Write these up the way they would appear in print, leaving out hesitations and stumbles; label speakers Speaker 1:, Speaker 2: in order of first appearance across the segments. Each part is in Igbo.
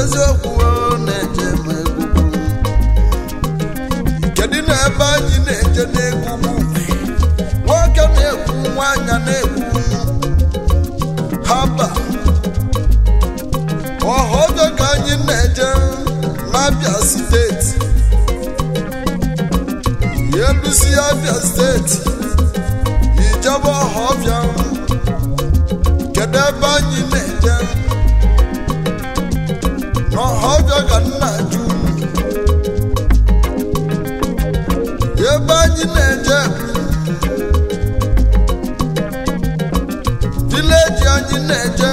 Speaker 1: eziokwu na-eje megugwu kedu na ebe anyị na-eje n'egugwu nwoke na-ekwu nwanyị na-ekwu haba ọhọdọ ka anyị na-eje n'Abia steeti yelusi Abia steeti ijebe ọhọbịa kedu ebe anyị na-eje n'ọhọbịa ka nna ju ebe anyị na-eje vileji anyị na-eje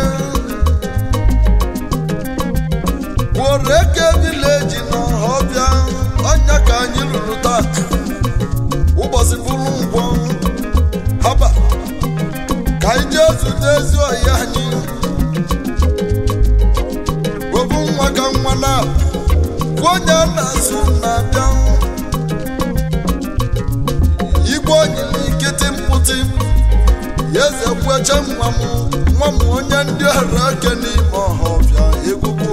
Speaker 1: Woreke vileji n'ọhọbịa ọnya ka anyị lụrụ tata ụbọchị bụrụ ngwọ haba ka anyị jee zute ezi ọhịa anyị obu nwa ka nwa na-abụ onye na-asụ na-abịa igwe onyere ikiti mpụtị ya eze kweche nwa m onye ndị ọrụ ake n'ime ọhọbịa egwugwu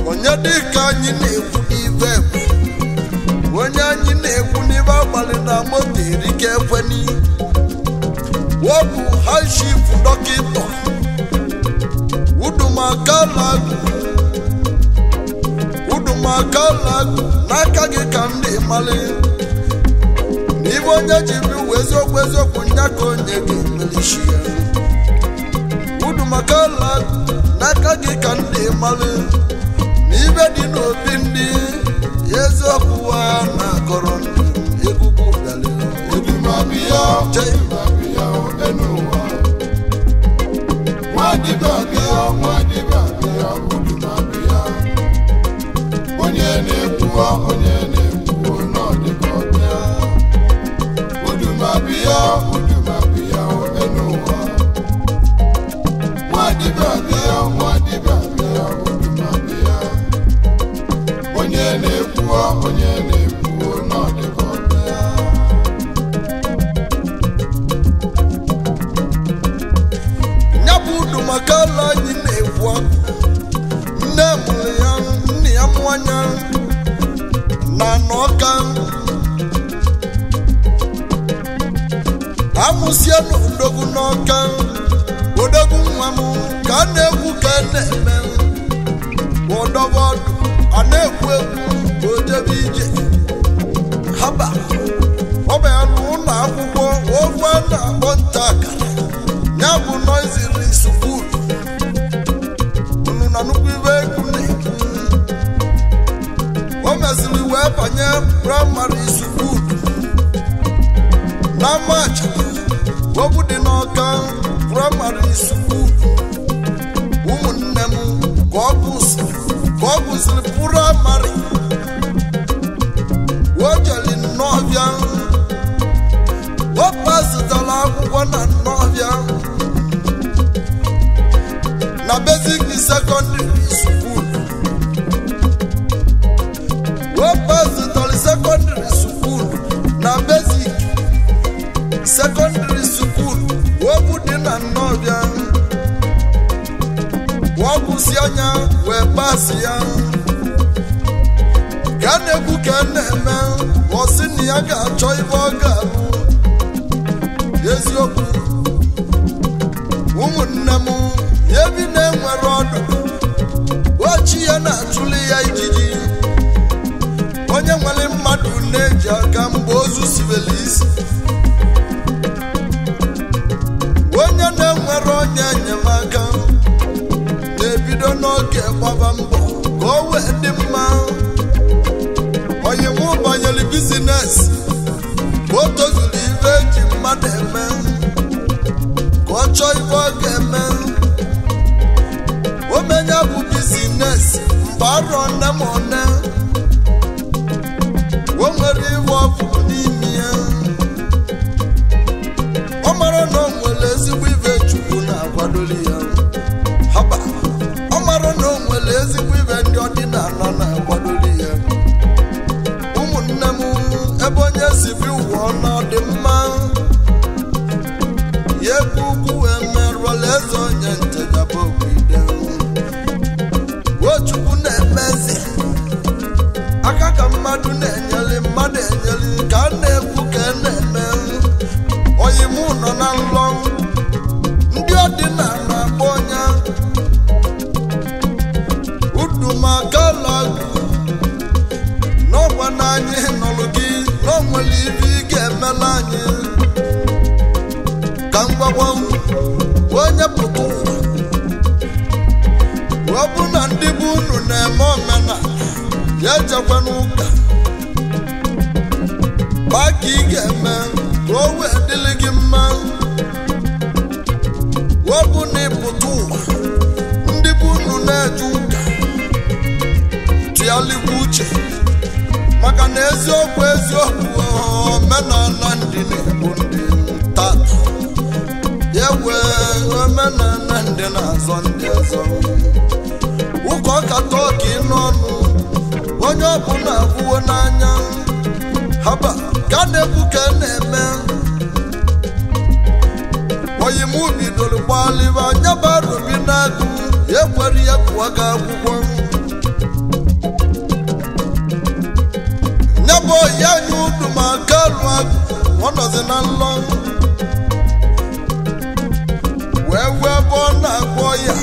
Speaker 1: onye dịka anyị na-ekwu n'ibe onye anyị na-ekwu n'ibe agbalị na moto erike ekweni wọbụ hashif dọkịta udumakalag n'aka gị ka ndị mali n'ibe onye jiri eziokwu nya ka onye ga-emelishi ya udumakalag n'aka gị ka ndị mali n'ibe dị n'obi ndị eziokwu ha na-akọrọ ndị egwugwu galile
Speaker 2: Udumabia Enuwa Nwadibabia Udumabia onye na-ekwuwa n'ọdịkọbịa Udumabia Enuwa Nwadibabia Udumabia onye na-ekwuwa n'ọdịkọbịa
Speaker 1: Udumakala anyị na-ekwu nne mụrụ ya nne ya nwanya na n'ọka amụsie n'odogwu n'ọka odogwu nwa m ka a na-ekwu ka a na-eme ọdọbọdụ a na-ekwu egwu ojebe ije haba ọ bụ ya n'ụlọ akwụkwọ ofu a na-akpọ nta akara ya bụ noiziri sukulu unu na nnukwu ibe egwu na-ekwu o mesịrị wee banye praịmarị sukulu na macha obu dị n'ọka praịmarị sukulu ụmụnne m ka ọ gụsịrị praịmarị o jeli nnọọbịa o pasitara akwụkwọ na nnọọbịa na basic secondary school o pasitara secondary school na basic secondary school obu dị na nnọọbịa wọgụsi anya wee pasi ya ka na-ekwu ka na-eme ọsị na ya ga-achọ ibe ọ ga-abụ eziokwu ụmụnne m ebi na-enwere ọdụ ochi ya na-achụli ya ijiji onye nwere mmadụ na-eji aka mgbe ozu sibeli isi onye na-enwere onye enyemaka na-ebido n'oge gbaba mbọ ka o wee dị mma onye mụ banyere bizines o tozuru ibe eji mmadụ eme ka ọ chọọ ibe ọ ga-eme omenya bụ bizines mgbe arọ nne ma one o nwere iwe ọbụ n'ime ya ọ mara na o nwere ezigbo ibe Chukwu na-akwadoli ya haba ọ mara na o nwere ezigbo ibe ndị ọdịnala na-akwadoli ya ụmụnne m ebe onye si bi ụwa ọ na-adị mma ya ekwu ukwu emerụla eze onye ngwagwa onye pụta ụwa ọ bụ na ndị bụ unu na-eme omenala ya ejekwa n'ụka ma ka ị ga-eme ka o wee dịrị gị mma ọ bụ na ịpụta ụwa ndị bụ unu na-eje ụka tụgharịkwa uche maka na eziokwu omenala ndị na-egbu ndị tata ya wee omenala ndị na-azọ ndị ọzọ ụka ọkata ọka ịnụ ọnụ onye ọbụla abụwo n'anya haba ka na-ekwu ka na-eme oyim bidoro gbaliba nyabarobi n'agụ ekwere ya pụọ ga akwụkwọ nyaba oyi anya udu ma aka alụ agụ ọ nọzi na nlọ wee ebe ọ na-agwọ ya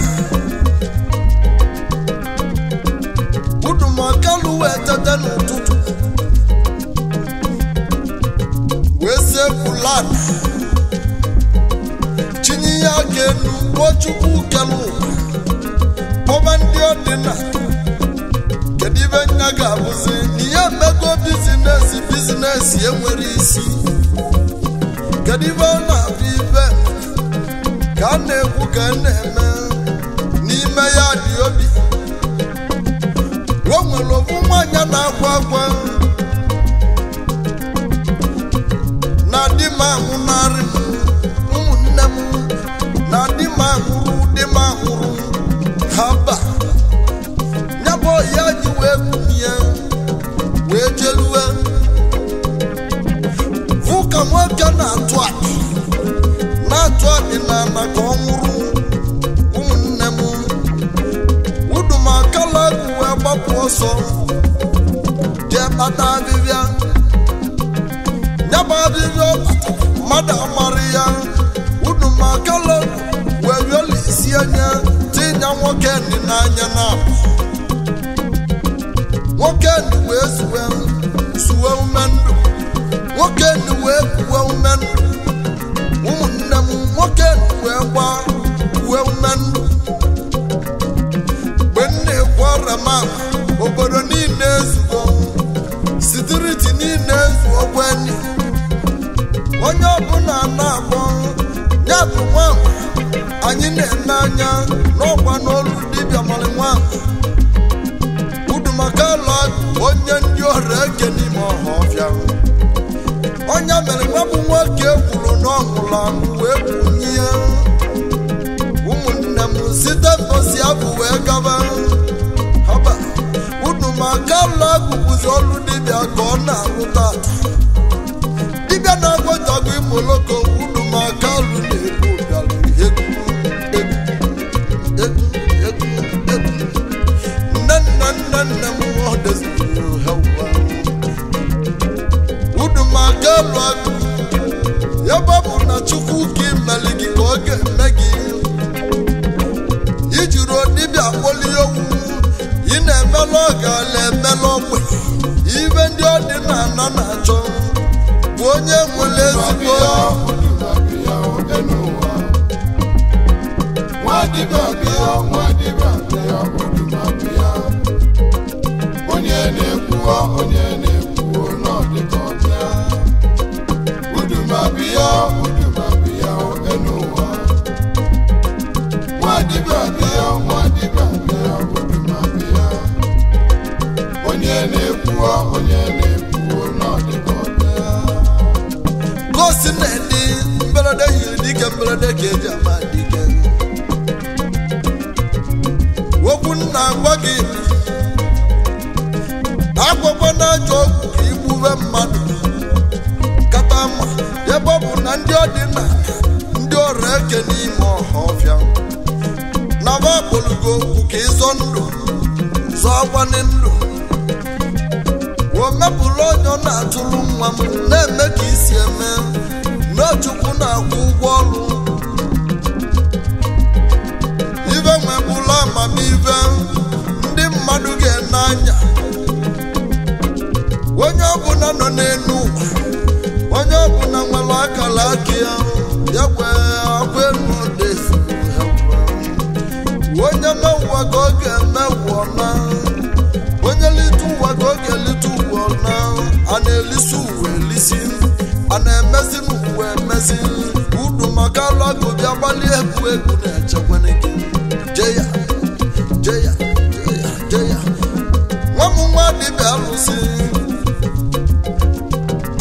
Speaker 1: udumakalụ wee tete n'ụtụtụ wee sepụlana chinye ya ga-enu kpọchukwu kelụ ụwa kpọba ndị ọdịna kedu ibe nya ga-abụzi na ihe mmego bizinesi enwere isi kedu ibe ọ na-abụ ibe ka a na-ekwu ka a na-eme n'ime ya dị obi o nwere ofu nwanyị na-akwa akwa na di m ahụnarị m ụmụnne m na di m ahụrụ di m ahụrụ haba nyabụ ya ji wee bunye wee jeluwe fụ ka nwoke na-atụ adị n'ala ka ọ nwụrụ ụmụnne m udumakala wee gbapụ ọsọ jee kpata abịbịa nyaba abịbịa mmadụ amarị ya udumakala wee rịọla isi anya tinye nwoke ndị n'anya na-abụ nwoke ndị wee zuwe ume ndụ nwoke ndị wee kuwe ume ndụ ụmụnne m nwoke wee gba uwe ume ndụ mgbe m na-ekwu ọrịa ma obodo niile ezugo sitiriti niile ezuokwa enyi onye ọbụla na-agbọ ya bụ nwa anyị na-ene anya n'ọkwa n'olu dibịa mara nwa udumakala onye ndị ọrịa eke n'ime ọha ọfịa onye mere nwa bụ nwoke ekwuru n'ọṅụrụ anụ wee bunye ụmụnne m site mbosi abụ wee gaba haba udumakala bụzi ọrụ dibịa ka ọ na-arụ tata dibịa na-agwọtagụ imoloko udumakala na-ebu nne m udumakala agụ ebe ọ bụ na chukwu ka imeli gị ka ọ ga-eme gị ijiri odibịa kpọlie owu ị na-emela ọgala emela ogbe ibe ndị ọdịnala na-achọ bụ onye nwere ezigbo
Speaker 2: onye na-ekwuo n'ọdịka ọbịa udumabịa enụwa nwadibịa bịa udumabịa onye na-ekwuo n'ọdịka ọbịa
Speaker 1: gosi na-edi mberede hiri dike mberede ka eji ama dike okwu nna gwa gị akwụkwọ na-ajọ ọgwụ ka igbube mmadụ kata mma ebe ọ bụ na ndị ọdịnala ndị ọrụ eke n'ime ọha ọfịa na ba akpọlugo okwu ka ịzọ ndụ zọọ gbani ndụ o mepụrụ onye ọ na-atụrụ nwa m na-eme ka isi eme n'ochukwu na-akwụ ụgwọ ọrụ ibe nwebụla amamive ndị mmadụ ga-ene anya onye ọbụla nọ n'elu ụwa onye ọbụla nwere akala aka ya kwee Agesi udu makala gobia bali egwu na chekwaneke jeya jeya jeya jeya wamu nwa dibe alusi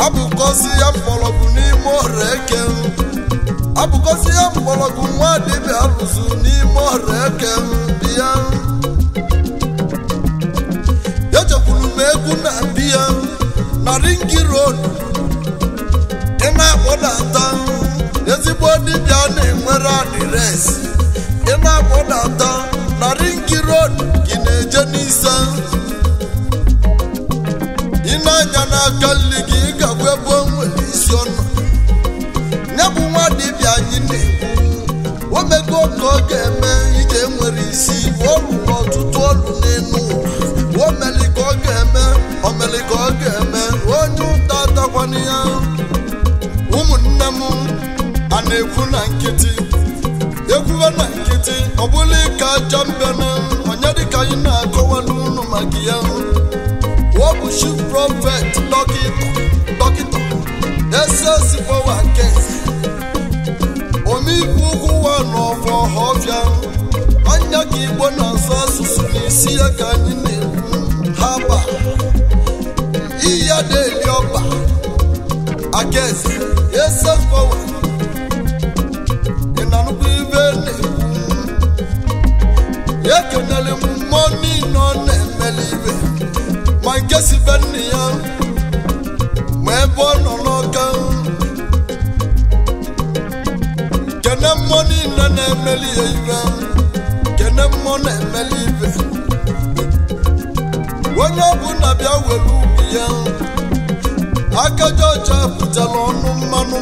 Speaker 1: abukosi ya mgbọrọgwụ n'ime ọrịa abukosi ya mgbọrọgwụ nwa dibe alusu n'ime ọrịa bịa ejekwuru m egwu na bịa na Ringi Road ị na-akpọdata ezigbo dibịa na-enwere adịresị ị na-akpọdata na Ringi Road gị na-eje n'isa ị na-anya n'aka nri gị ị ga-agwa ebe o nwere isi ọnụ nye bụ nwa dibịa anyị na-ekwu o mego ka ọ ga-eme ije nwere isi ọrụ ọtụtụ ọrụ n'elu ụwa o meli ka ọ ga-eme o meli ka ọ ga-eme onye ụta atakwana ya ụmụnne m a na-ekwu na nkịtị ekwuwe na nkịtị ọ bụla ka aja mbe na onye dịka anyị na-akọwa n'ụlọ maka ya ọ bụ chief prophet dọkịta SS Power Case omeiwu ugwu ụwa n'ọfọ ọfịa anya ka Igbo na-asụ asụsụ n'isi ya ka anyị na-ekwu haba iya deli ọba Agesi SS Power ị na-anụkwa ibe na-ekwu ekenele m mmụọ niile ọ na-emeli ibe ma nke si be nne ya ma ebe ọ nọ n'ọka kene mmụọ niile na-emeli ya ibe kene mmụọ na-emeli ibe onye ọbụla bịa were ubi ya akaja ọcha pụtara ọnụ mmanụ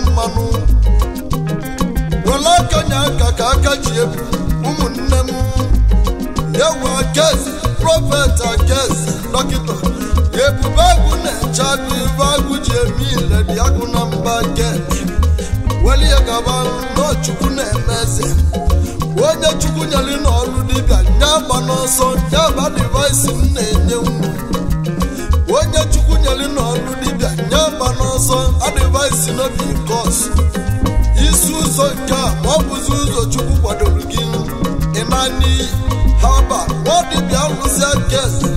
Speaker 1: were aka nya aka ka aka ji ebu ụmụnne m ya wee Agesi prophet Agesi dọkịta ebube agụ na-eche agụ ibe agụ ji eme ile dị agụ na mba geti weli ya gaba n'Chukwu na-eme eze onye Chukwu nyere n'ọrụ dibịa nye agba n'ọsọ nye aba device m na-enye unu onye Chukwu nyere n'ọrụ dibịa nye agba n'ọsọ advice n'obi kos isi ụzọ nke a ma ọ bụzi ụzọ Chukwu kwadoro gị ịma n'iyi haba ọ dibịa alụsị Agesi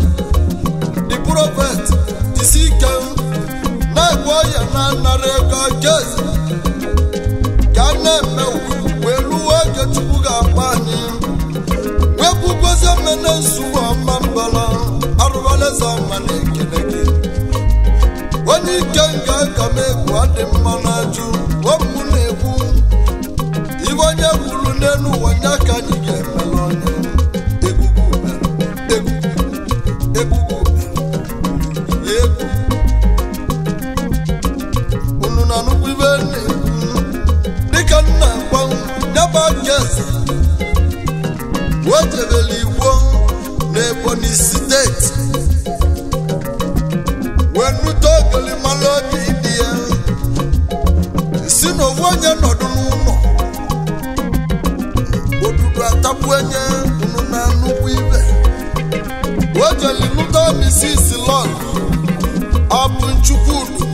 Speaker 1: the prophet isi ike na-egwe ọya na-anara ego Agesi ka a na-eme wee ruo oge Chukwu ga-agba anyị wee bụgozie mene nsogbu ọma mbala arụbaleze ọma na-ekele gị onye ike nga aka m egwu adị mma n'ajụ ọmụ na-ekwu ibe onye kwuru n'elu ụwa nya ka anyị ga-emele onye unu na nnukwu ibe na-ekwu dịka nna gwa nyaba Agesi o jebere Igbo n'Ebonyi steeti wee nute ogolimala obi dị ya si n'ofu onye nọdụ n'ụlọ odudu atapụ enye unu na nnukwu ibe o jeli nụta Mrs. Lord Abụnchukwudu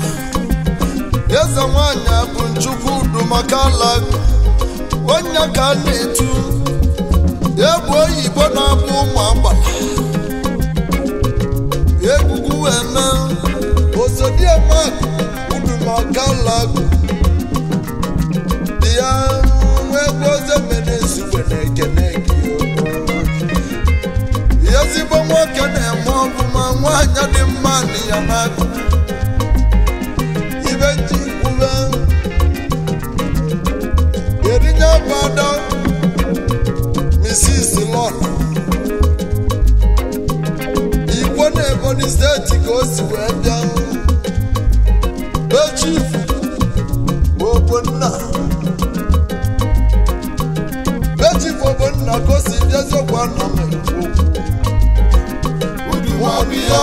Speaker 1: eze nwanyị Abụnchukwudu maka alagụ onye ka a na-etu egwu oyibo na-abụ ụmụ agbala egwugwu eme osodiemakụ udu maka alagụ dị ya egwu ozemene ezugbe na-ekene gị ezigbo nwoke na-eme ọbụma nwaanyị dị mma na ya n'akụ ibe ji uwe erinye bada Mrs. Lord Igbo na Ebonyi steeti ka o si wee bịa be chief Ogbonna ka o si bịaziokwa nna m okwu
Speaker 2: Udumabia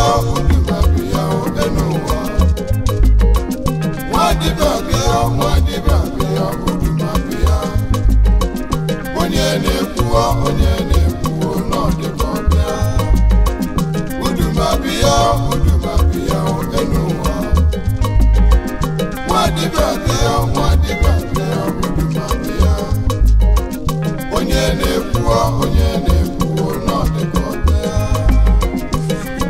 Speaker 2: Odenuwa Wadibabia Udumabia onye na-ekwu n'ọdịbọbịa Udumabia Odenuwa Wadibabia onye na-ekwu n'ọdịkọbịa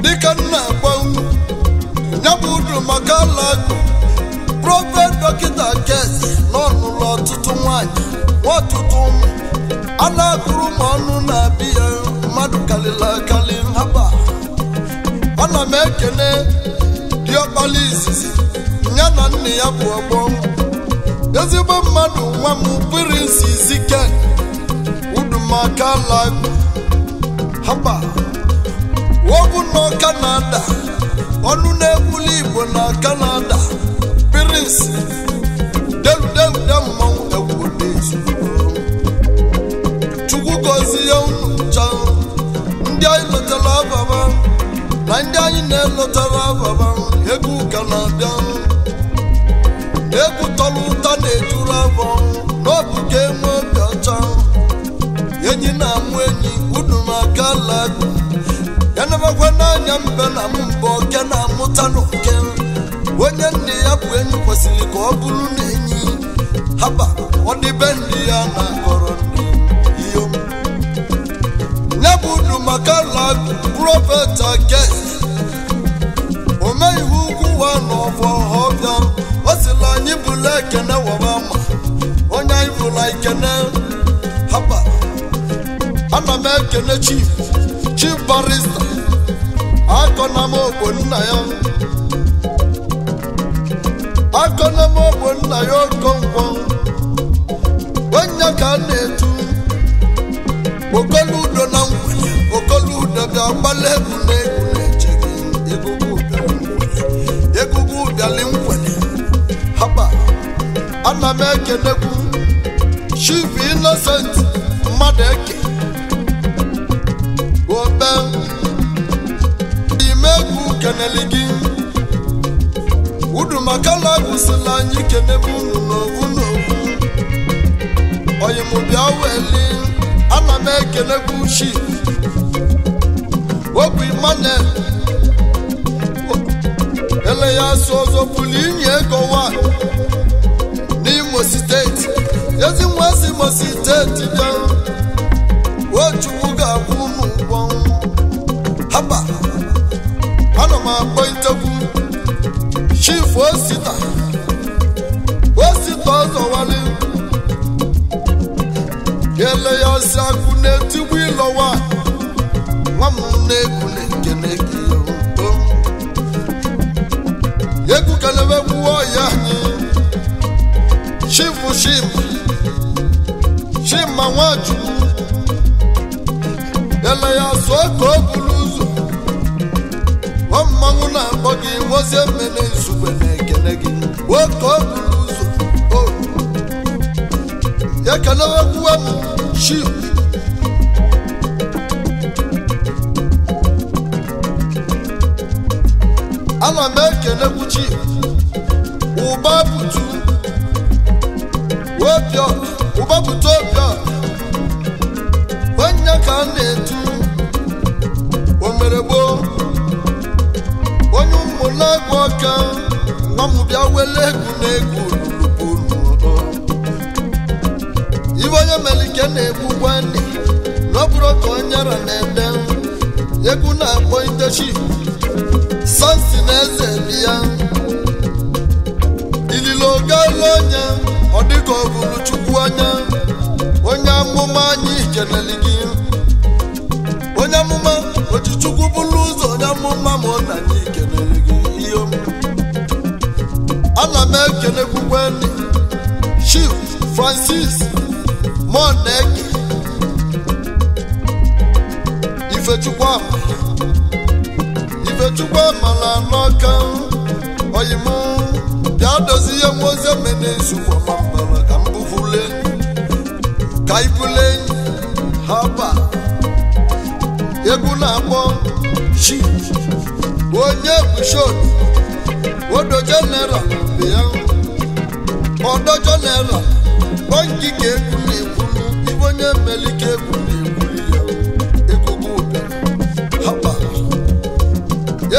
Speaker 1: dịka nna agba unu ya bụ udu maka alagụ prọfet dọkịta Kezi n'ọnụlọ ọtụtụ nwanyị ọtụtụ ụmụ a na-agụrụ ma ọnụ na-abịa mmadụ kalịla akali haba ana m ekene diọkpala izizi ya na nne ya bụ ọgbọ ezigbo mmadụ nwa m Prince Izike udumaka alagụ haba obu nọ Canada ọnụ na-ekwuli Igbo na Canada Prince delude mmanwụ egwude Chukwu gọzie unu cha ndị anyị lọtara ababa na ndị anyị na-elọtara ababa egwu ka na-abịa egwu tọrọ ụta na-ejuru abọ n'ọbụ ka enwe obi ọcha enyi na-amụ enyi udumaka alagụ ya nabakwa n'anya mbe na m mbọ oke na-amụta n'oke onye nne ya bụ enyi kwesịrị ka ọ bụrụ na enyi haba ọ dịbe ndị ya na-akọrọ ndị iyo ya bụ udumaka alagụ prọfet Kezi ome ihe ugwu wa n'ọfọ ọbịa ọ sịla anyị bụla ekene waba ma onye anyị bụla ikene haba ana m ekene chief barista akọna m ogbo nna ya Okonkwo onye ka a na-etu Okoludo na Ngwele Okoludo bịa gbala egwu na-egwu na-eche gị egwugwu ụbịali Ngwele haba ana m ekenekwu Chief Innocent mmadụ eke obe imegwu keneli gị udumaka alagụ sịla anyị kenebu unu n'ovu oyimụbịa weli ana m ekenekwu Chief Obi Emmanuel ele ya so ọzọ pụrụ inye ego wa n'Imo steeti ezi nwa si Imo steeti bịa Chukwu ga-akwụ ụmụ ụgwọ haba ana m akpọ itekwu Chief Osita ọzọwali ele ya si akụ na-etigbu ịlọwa nwa m na-egwu na-ekene gị egwu kelebegwu ọya anyị Chief Chima Nwachukwu ele ya so ka o buru ụzọ mmanwụ na-akpọ gị nwozie mmene izugbe na-ekene gị nwoke o buru ụzọ ya kelewekwu m Chief ana m ekenekwu Chief ụba pụtụ Obiọra onye ka a na-etu omeregbo onye ụmụnagụ ọka nwa m bịa wele egwu na-egwu ibe onye melike na-egbu gwanne n'ọbụrụ ka onye ra na-ede egwu na-akpọ itechi sansi na eze bịa ililo ogala onye ọ dịka ọ bụrụ Chukwu anya onye amụma anyị keneli gị onye amụma oji Chukwu bụrụ ụzọ onye amụma ma ọ na anyị keneli gị iyo ana m ekenekwu gwanne Chief Francis Moneke Ifechukwu amala n'ọka oyimu bịa dozie ihe nwoze mene izugbo ma mbara ka mbufule ka ibule haba egwu na-akpọ Chief onye bushod odo general bịa ọdọ general onye ka egwu na-ekwulu ibe onye melike egwu na-ekwulu ya egwugwu ụbịa haba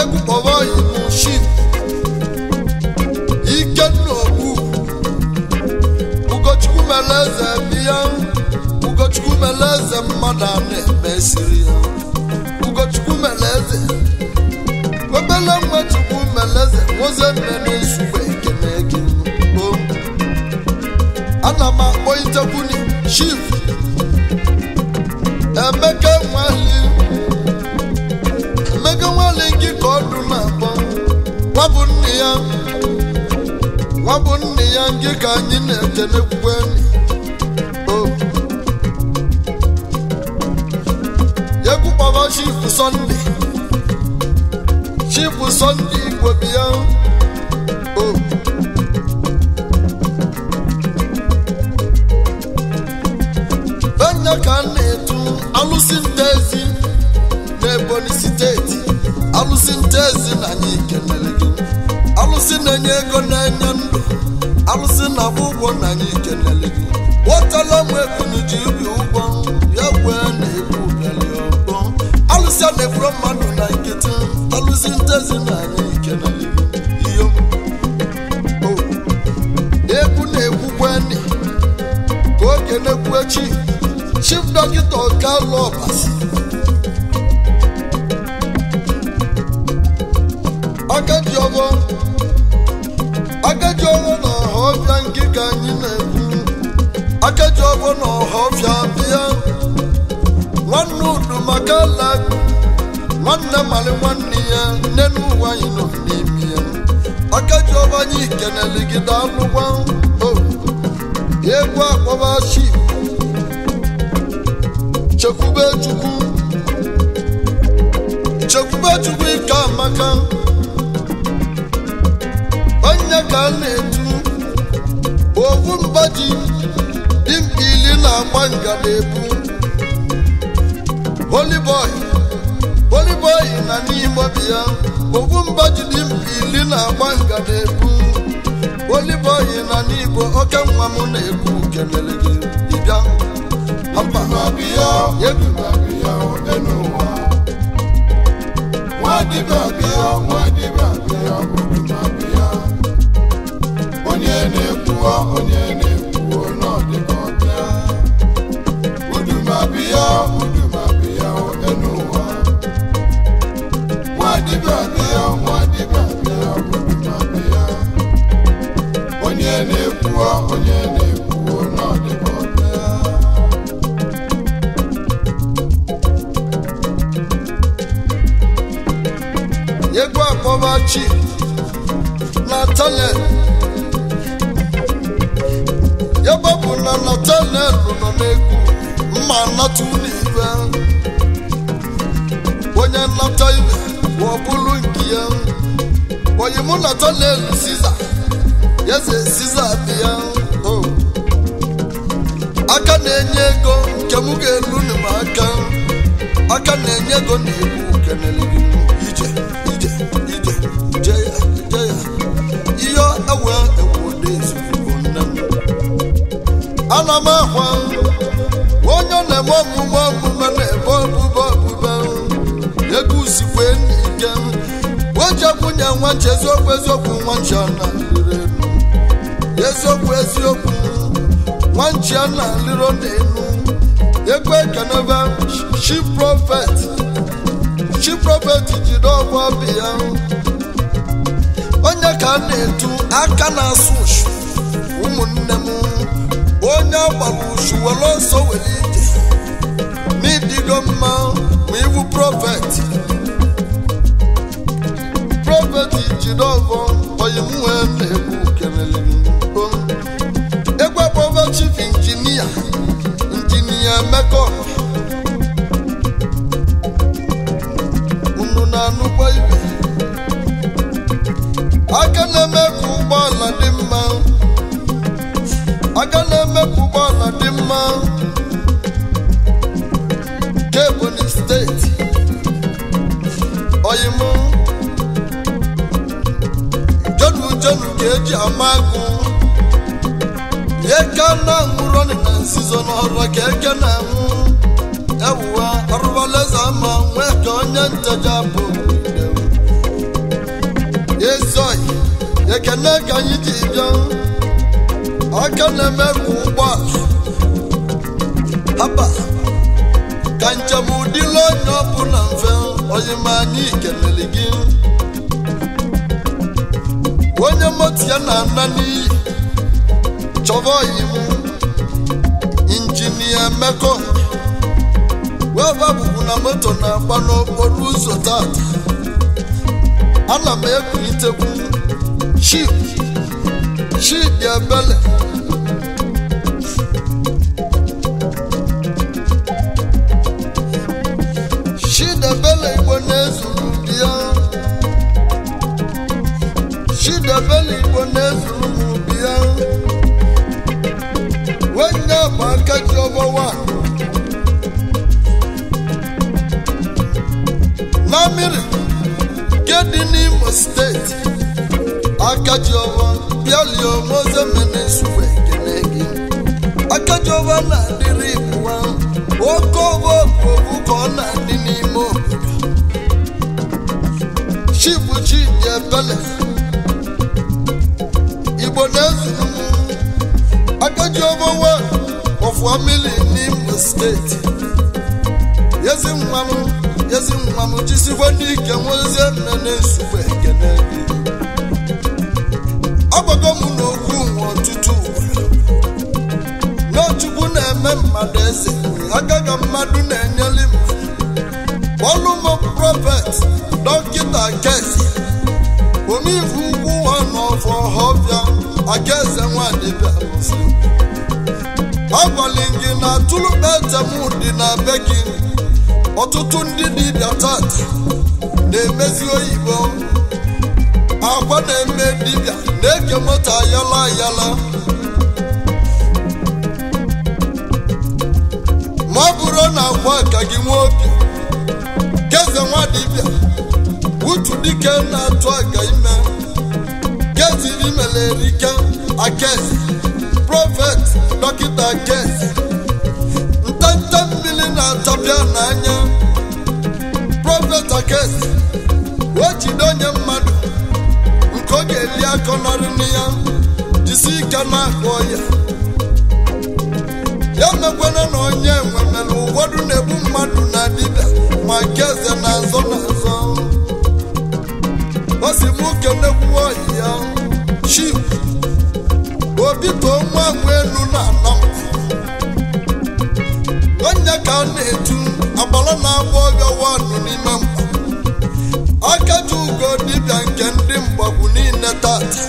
Speaker 1: egwu kpọwa iwu Chief Ikenna Ogbu Ugochukwu Meleze bịa Ugochukwu Meleze mmadụ Kenekwuni Chief Emeka Nwali gị ka ọdụ na-akpọ nwa bụ nne ya gị ka anyị na-ekenekwu egwu kpọrọ Chief Sunday Igbo bịa onye ka na-etu alụsị ntezi n'Ebonyi steeti alụsị ntezi na anyị kenere gị alụsị na-enye ego na-enye ndụ alụsị na-agba ụgwọ na anyị kenere gị wọtala m ebunu ji ubi ụgwọ ya wee na-ebu bịara ọgbọ alụsị a na-eburu mmadụ na nkịtị alụsị ntezi na anyị kenere gị iyo egwu na-egwukwa nị ka oge na-ekwu echi Chief Dọkịta Ọkalụ Ọbasi Agaji ọgbọ na ọhọfịa ngịga anyị na-ekwu Agaji ọgbọ na ọhọfịa bịa nwanne udu maka lagụ nwanne mali nwanne ya nne n'ụwa anyị nọ n'ime ya Agaji ọgbọ anyị kenele gị daalụkwa egwu akpọba Chief Chekwube Chukwu ike amaka onye ka na-etu ovu mbaji dimkpili na-agba ngalebu Holy boy na n'ime bịa ovu mbaji dimkpili na-agba ngalebu Holy boy na n'Igbo oke nwa m na-ekwu kenele gị ịbịa
Speaker 2: onye na-ekwu n'ọdịka ọbịa udumabịa enụwa nwadibịa bịa udumabịa onye na-ekwu n'ọdịka ọbịa
Speaker 1: egwu akpọba Chief Nathaniel yababụ na Nathaniel nọ n'egwu mma nnata n'ibe onye nnata ibe ọ bụrụ nke ya onye mụ Nathaniel Siza bịa aka na-enye ego nke m ga-elu n'ime aka na-enye ego na-egwu kenele gị ije ya ihe ewe n'ezugbo nne m ana m ahwa onye na-eme omume na-ebe ọbụbe ego usikwe n'ike ojekwunye nwanchi eziokwu nwanchi a na-alịrị eziokwu nwanchi a na-alịrị n'elu ego ekenebe Chief Prophet jide ọgwụ ọbịa onye ka na-etu aka na-asụ ụshu ụmụnne m onye agbara ụshu were ọsọ were ije n'idigo mma ma iwu Prophet jide ọgwụ onye m wee na-egwu kelele egwu akpọba Chief Injinia Emeka unu na-anụkwa ibe aka na-eme ka ụgbọala dị mma nke Ebonyi steeti oyimụ jenu ka eji ama agụ eke na-anwụrụ na nzizo n'ọrụ ka eke na-anwụ ewuwa arụbaleze ama nwee ka onye nteja bụ ezoghị ekene ka anyị ji bịa aka na-eme ka ụgbọala haba ka njem ụdịla onye ọbụla mfe oyima anyị kelele gị onye moto ya na-ana n'iyi chọba oyiwu Emeko webabu na moto na bano oluzo tata ana me ekunitebu sheep ya bele sheep da bele ibonezu bia sheep da bele ibonezu bia wenya makaji obawa Namiri Gedini State Akajova Bialio Mose Menesuwe Genegi Akajova na dirikuwa Okovo Kovuko na dinimo Shibuchi Yebele Ibonezu Akajova wa of family Nimo State Yesi mwamu jisi wani kemoze mene suwe genegi Abago munoku mwotutu No chubu neme madese Agaga madu nenyeli Volume prophet Dokita kesi Omifu kuwa nofo hobya Akeze mwadibya muslim Abalingi na tulu bete mudi na beki Ọtụtụ ndị dibịa tata na-emezi oyibo agwa na-eme dibịa na-eke moto ayala ma ọ bụrụ na agwa ka gị nwe obi keze nwa dibịa utu dike na-atụ aga ime kezi imele erike akezi prọfet dọkịta akezi ntante mmiri na-atapịa n'anya prọfet akezi wejide onye mmadụ nke ọ ga-eli akọ n'ọrụ ya jisi ike na-akọ ya mekwana na onye nwemere ụfọdụ na-ebu mmadụ na dibịa ma keze na azọ osi m kenekwu oyi ya ship obi too nwa elu na anọ onye ka na-etu agbala na-agba ọbịa wanụ n'ime mkpa akaji ugo dibịa nke ndị mgbagwu niile tata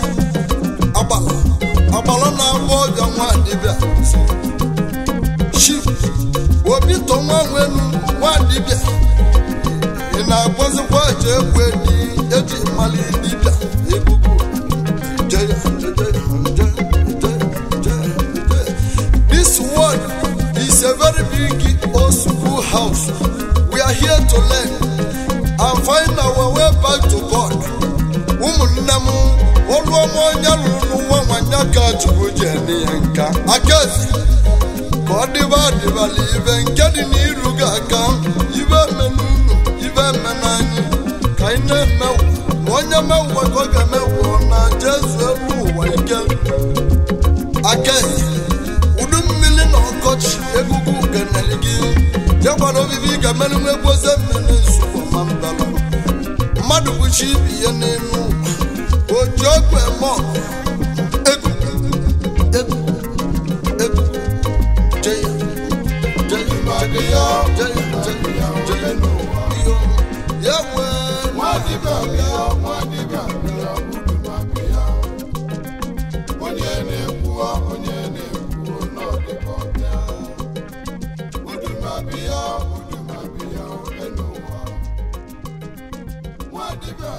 Speaker 1: agbala na-agba ọbịa nwa dibịa ship obi to nwa nwenu nwa dibịa ị na-agbazikwa eji egwu eji mali dibịa ebubu this word is a very big old school house. We are here to learn and find our way back to God. Umunnamu oluomo nyalu nuwa manyaka chubujeni yanka akezi kodiva divali ivenkedi niruga aka ive menunu ive menani kaine mewu monya mewu koga mewu na Jesu ebu waike akezi udumili na okochi egugu geneligi Jabano vivi gamenu meboze mene suko mambala Madu buchi biye nenu Ojogwe mo Egu Jaya Yawe Mwadiba Onyene kuwa no depopia Udumabia, enuwa Mwadiba